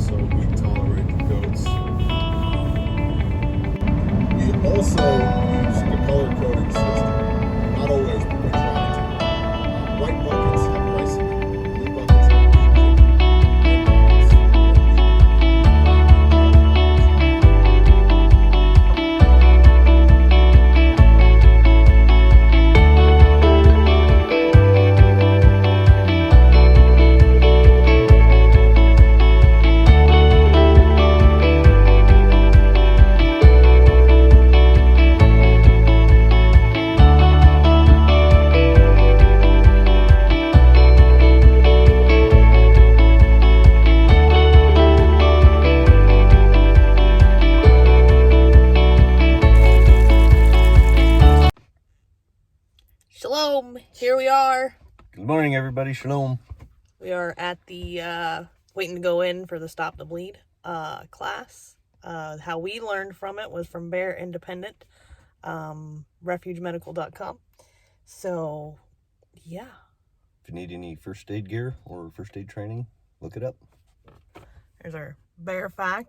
so we tolerate the goats. We also use the color coding system. Not always, but we try to. White buckets have rice in them. Blue buckets have beef in them. Red buckets have Shalom, here we are. Good morning, everybody. Shalom. We are at the waiting to go in for the Stop the Bleed class. How we learned from it was from Bear Independent, refugemedical.com. So, yeah. If you need any first aid gear or first aid training, look it up. Here's our BearFak.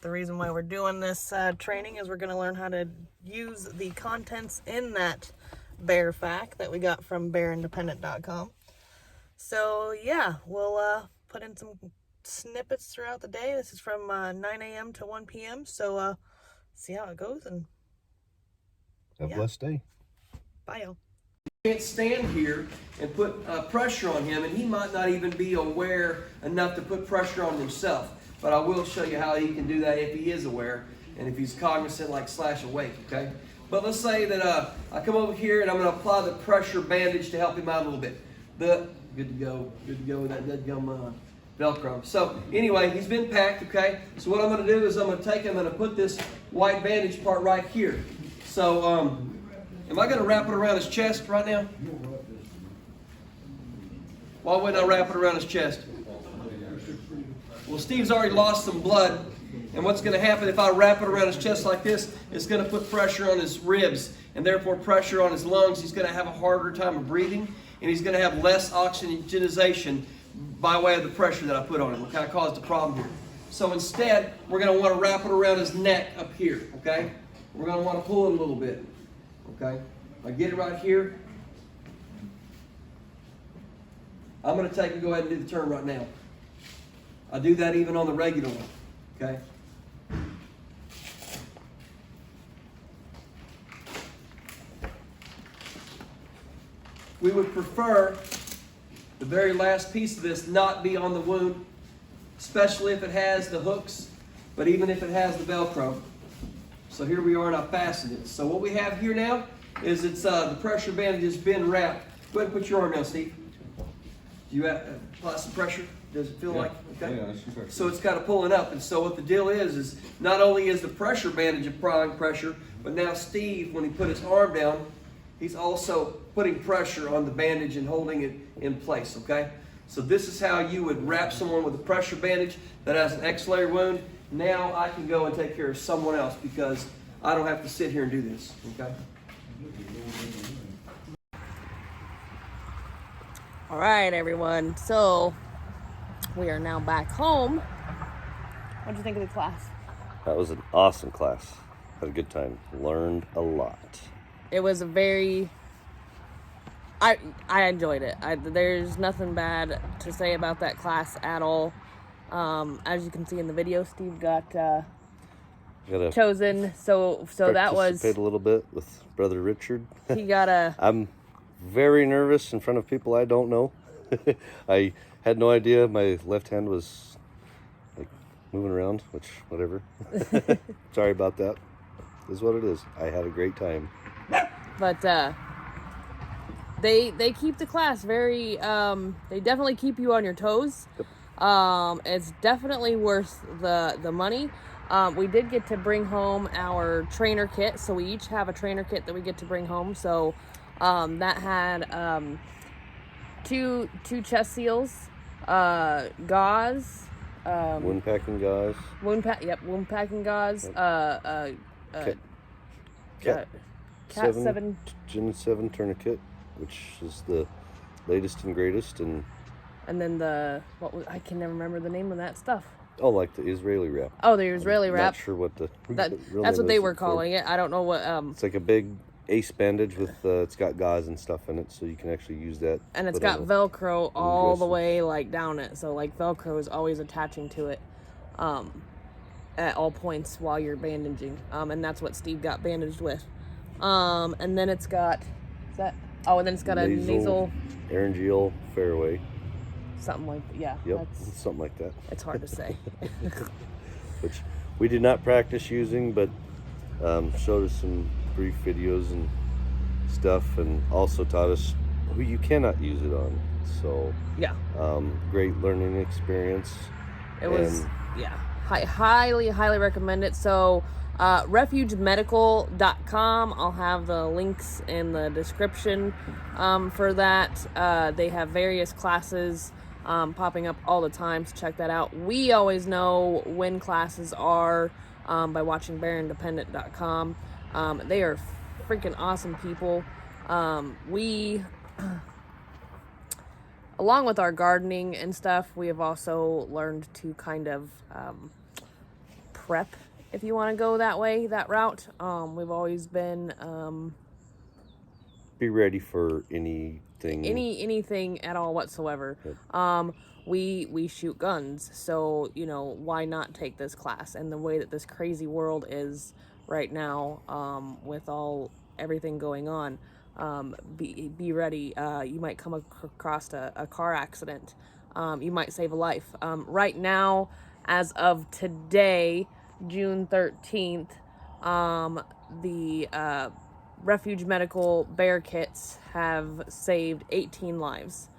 The reason why we're doing this training is we're going to learn how to use the contents in that BearFak that we got from bearindependent.com. So yeah, we'll put in some snippets throughout the day. This is from 9 a.m. to 1 p.m. So see how it goes and Have a blessed day. Bye, y'all. Can't stand here and put pressure on him, and he might not even be aware enough to put pressure on himself. But I will show you how he can do that if he is aware and if he's cognizant, like slash awake, okay? But let's say that I come over here and I'm going to apply the pressure bandage to help him out a little bit. Good to go with that dead gum Velcro. So anyway, he's been packed, okay? So what I'm going to do is I'm going to take him and put this white bandage part right here. So am I going to wrap it around his chest right now? Why wouldn't I wrap it around his chest? Well, Steve's already lost some blood. And what's going to happen if I wrap it around his chest like this, it's going to put pressure on his ribs and therefore pressure on his lungs. He's going to have a harder time of breathing, and he's going to have less oxygenization by way of the pressure that I put on him. It kind of caused a problem here. So instead, we're going to want to wrap it around his neck up here, okay? We're going to want to pull it a little bit, okay? I get it right here. I'm going to take and go ahead and do the turn right now. I do that even on the regular one, okay? We would prefer the very last piece of this not be on the wound, especially if it has the hooks, but even if it has the Velcro. So here we are, and I fastened it. So what we have here now is it's the pressure bandage has been wrapped. Go ahead and put your arm down, Steve. Do you apply some pressure? Does it feel like? Okay. Yeah, that's pressure. So it's kind of pulling up, and so what the deal is not only is the pressure bandage applying pressure, but now Steve, when he put his arm down, he's also putting pressure on the bandage and holding it in place, okay? So this is how you would wrap someone with a pressure bandage that has an X-layer wound. Now I can go and take care of someone else because I don't have to sit here and do this, okay? All right, everyone. So we are now back home. What did you think of the class? That was an awesome class. Had a good time. Learned a lot. It was a very... I enjoyed it. There's nothing bad to say about that class at all. As you can see in the video, Steve got chosen. So that was... Participate a little bit with Brother Richard. He got a... I'm very nervous in front of people I don't know. I had no idea my left hand was like moving around, which whatever. Sorry about that. It is what it is. I had a great time. But they keep the class very they definitely keep you on your toes. Yep. It's definitely worth the money. We did get to bring home our trainer kit, so we each have a trainer kit that we get to bring home. So that had two chest seals, gauze, Wound packing gauze. wound packing gauze, Cat Cat 7 Gen 7 tourniquet, which is the latest and greatest, and then I can never remember the name of that stuff. Oh, like the Israeli wrap. Oh, the Israeli wrap. Not sure what the That, real that's name what they is were for. calling it. I don't know what. It's like a big ace bandage with it's got gauze and stuff in it, so you can actually use that. And it's put got on Velcro all the dressing. way like down it, so like Velcro is always attaching to it, at all points while you're bandaging. And that's what Steve got bandaged with. And then it's got, is that? Oh, and then it's got a nasal laryngeal fairway. something like, yeah. Yep, something like that. It's hard to say. Which we did not practice using, but showed us some brief videos and stuff, and also taught us who you cannot use it on. So Yeah. great learning experience. It was, yeah. Highly recommend it. So, refugemedical.com. I'll have the links in the description for that. They have various classes popping up all the time, so check that out. We always know when classes are by watching bearindependent.com. They are freaking awesome people. We, along with our gardening and stuff, we have also learned to kind of prep, if you want to go that way, that route. We've always been be ready for anything at all whatsoever. Yep. We shoot guns, so why not take this class? And the way that this crazy world is right now, with everything going on, be ready. You might come across a car accident. You might save a life. Right now, as of today, June 13th, the Refuge Medical Bear Kits have saved 18 lives.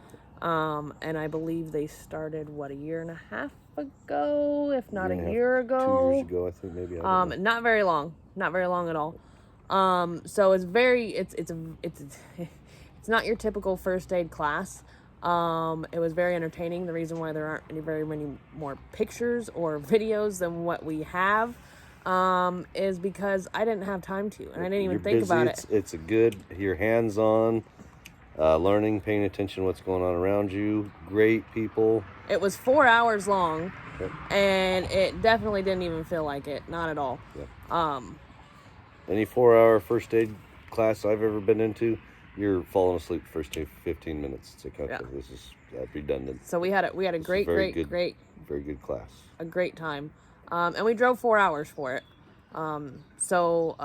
And I believe they started, a year and a half ago, if not a year ago. 2 years ago, I think, maybe. I don't know. Not very long at all. So it's it's not your typical first aid class. It was very entertaining. The reason why there aren't very many more pictures or videos than what we have, is because I didn't have time to, and I didn't even think about it. It's a good, you're hands-on, learning, paying attention to what's going on around you. Great people. It was 4 hours long. Yep. And it definitely didn't even feel like it. Not at all. Yep. Any 4-hour first aid class I've ever been into, you're falling asleep the first 15 minutes. It's like, okay, this is redundant. So we had a great very good class. A great time. And we drove 4 hours for it. So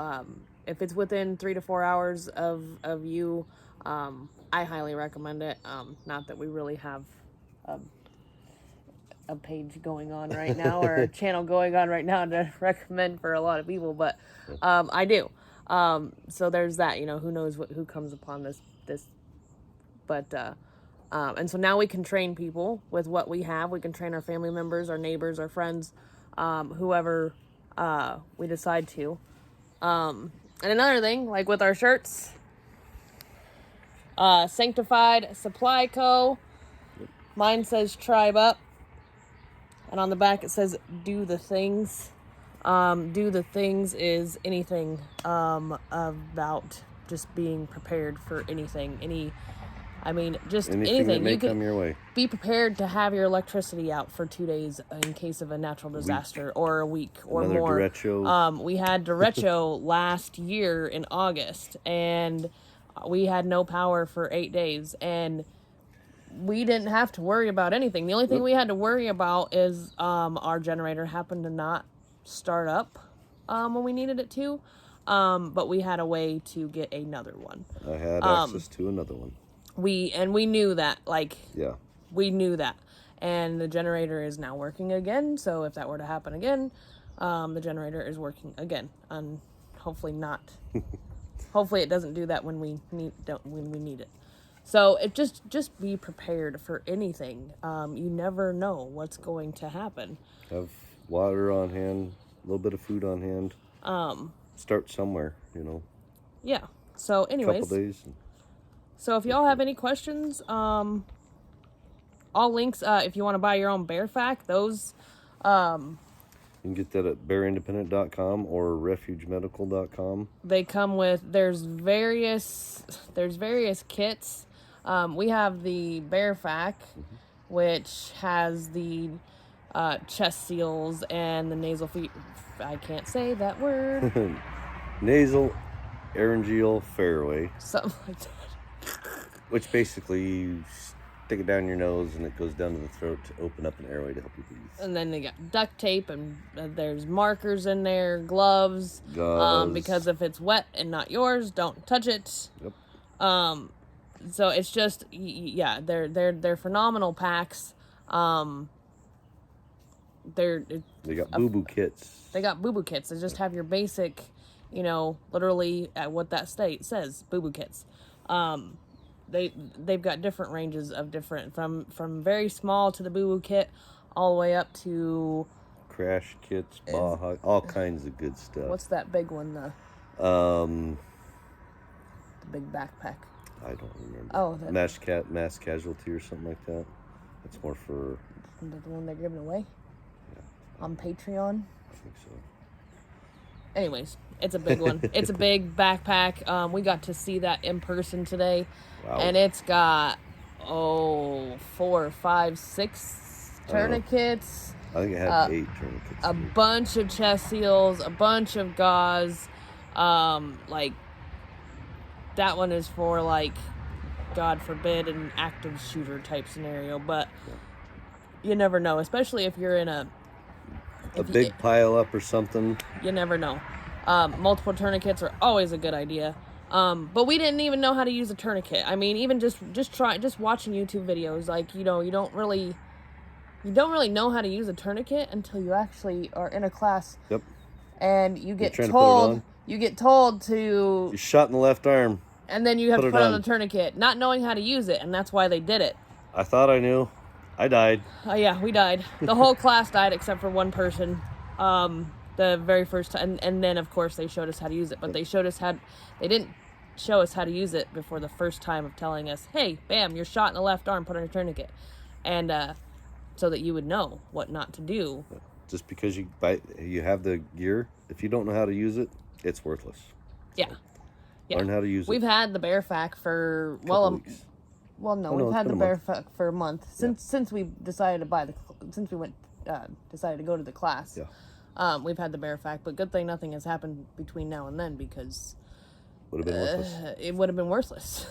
if it's within 3 to 4 hours of you, I highly recommend it. Not that we really have a page going on right now or a channel going on right now to recommend for a lot of people, but I do. So there's that. Who knows who comes upon this. But and so now we can train people with what we have. We can train our family members, our neighbors, our friends, whoever we decide to. And another thing, like with our shirts, Sanctified Supply Co. Mine says Tribe Up, and on the back it says Do the Things. Do the Things is anything about just being prepared for anything. Just anything. That may come your way. Be prepared to have your electricity out for 2 days in case of a natural disaster, or a week or another more. derecho. We had derecho last year in August, and we had no power for 8 days, and we didn't have to worry about anything. The only thing we had to worry about is our generator happened to not start up when we needed it to, but we had a way to get another one. I had access to another one. We knew that, Yeah. we knew that, and the generator is now working again. So if that were to happen again, the generator is working again, and hopefully not. Hopefully it doesn't do that when we need it. So it just be prepared for anything. You never know what's going to happen. Have water on hand, a little bit of food on hand. Start somewhere, Yeah. So anyways. Couple days. So if y'all have any questions, all links, if you want to buy your own BearFak, those, you can get that at bearindependent.com or refugemedical.com. they come with, there's various kits. We have the BearFak, which has the chest seals and the nasal feet. I can't say that word. Nasal laryngeal fairway, Something like that. which basically you stick it down your nose and it goes down to the throat to open up an airway to help you breathe. And then they got duct tape and there's markers in there, gloves. Gauze. Because if it's wet and not yours, don't touch it. Yep. So it's just, yeah, they're phenomenal packs. They got boo-boo kits. They got boo-boo kits. They just have your basic, literally at what that state says, boo-boo kits. They've got different ranges of different, from very small to the boo-boo kit, all the way up to Crash kits, Baja, all kinds of good stuff. what's that big one? The big backpack. I don't remember. Oh, mass casualty or something like that. That's more for. The one they're giving away on Patreon. I think so. Anyways, it's a big one. It's a big backpack. We got to see that in person today. Wow. And it's got 4, 5, 6 tourniquets. I think it had 8 tourniquets. A bunch of chest seals, a bunch of gauze. That one is for God forbid, an active shooter type scenario, but you never know, especially if you're in a big pile up or something. You never know. Multiple tourniquets are always a good idea. But we didn't even know how to use a tourniquet. I mean, even just watching YouTube videos, you don't really know how to use a tourniquet until you actually are in a class. Yep. And you get told to you're shot in the left arm. And then you have to put on a tourniquet, not knowing how to use it, and that's why they did it. I thought I knew. I died. Oh yeah, we died. The whole class died except for one person. The very first time, and then of course they showed us how to use it, but they didn't show us how to use it before the first time of telling us, hey, bam, you're shot in the left arm, put on a tourniquet. And so that you would know what not to do. Just because you have the gear, if you don't know how to use it, it's worthless. Yeah. Yeah. Learn how to use it. We've had the BearFak for weeks. We've had the BearFak for a month since we decided to decided to go to the class. Yeah. We've had the BearFak, but good thing nothing has happened between now and then because would have been worthless. It would have been worthless,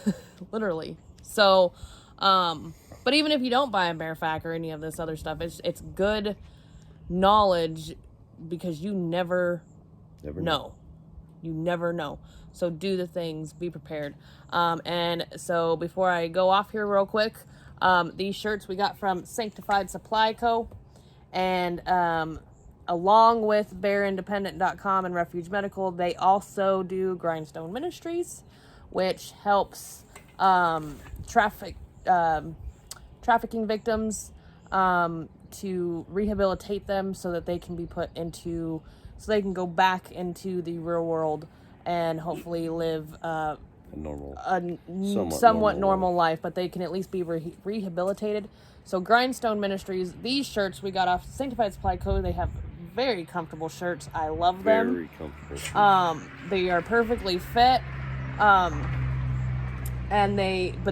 literally. So, but even if you don't buy a BearFak or any of this other stuff, it's good knowledge because you never know. You never know. So do the things, be prepared. And so before I go off here real quick, these shirts we got from Sanctified Supply Co. And along with BearIndependent.com and Refuge Medical, they also do Grindstone Ministries, which helps trafficking victims to rehabilitate them so that they can be so they can go back into the real world and hopefully live a somewhat normal life, but they can at least be rehabilitated. So Grindstone Ministries, these shirts we got off Sanctified Supply Co. They have very comfortable shirts. I love them. Very comfortable. They are perfectly fit. But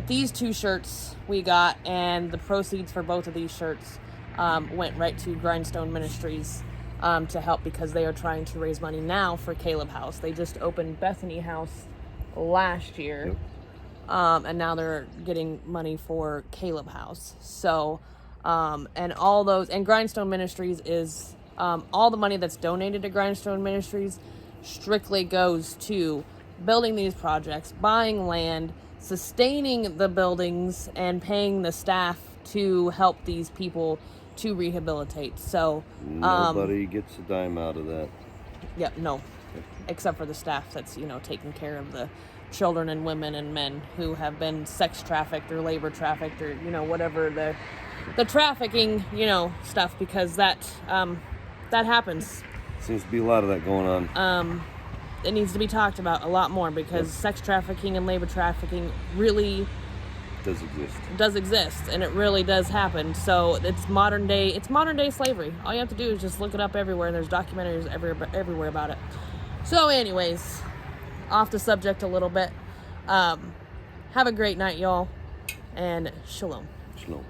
these 2 shirts we got, and the proceeds for both of these shirts went right to Grindstone Ministries to help because they are trying to raise money now for Caleb House. They just opened Bethany House last year. Yep. And now they're getting money for Caleb House. So, and Grindstone Ministries is, all the money that's donated to Grindstone Ministries strictly goes to building these projects, buying land, sustaining the buildings, and paying the staff to help these people to rehabilitate. So, nobody gets a dime out of that. Yep, no. Except for the staff that's, taking care of the children and women and men who have been sex trafficked or labor trafficked or, whatever the trafficking, stuff, because that happens. Seems to be a lot of that going on. It needs to be talked about a lot more because sex trafficking and labor trafficking really does exist, and it really does happen. So it's modern day slavery. All you have to do is just look it up everywhere, and there's documentaries everywhere about it. So anyways, off the subject a little bit. Have a great night, y'all, and shalom. Shalom.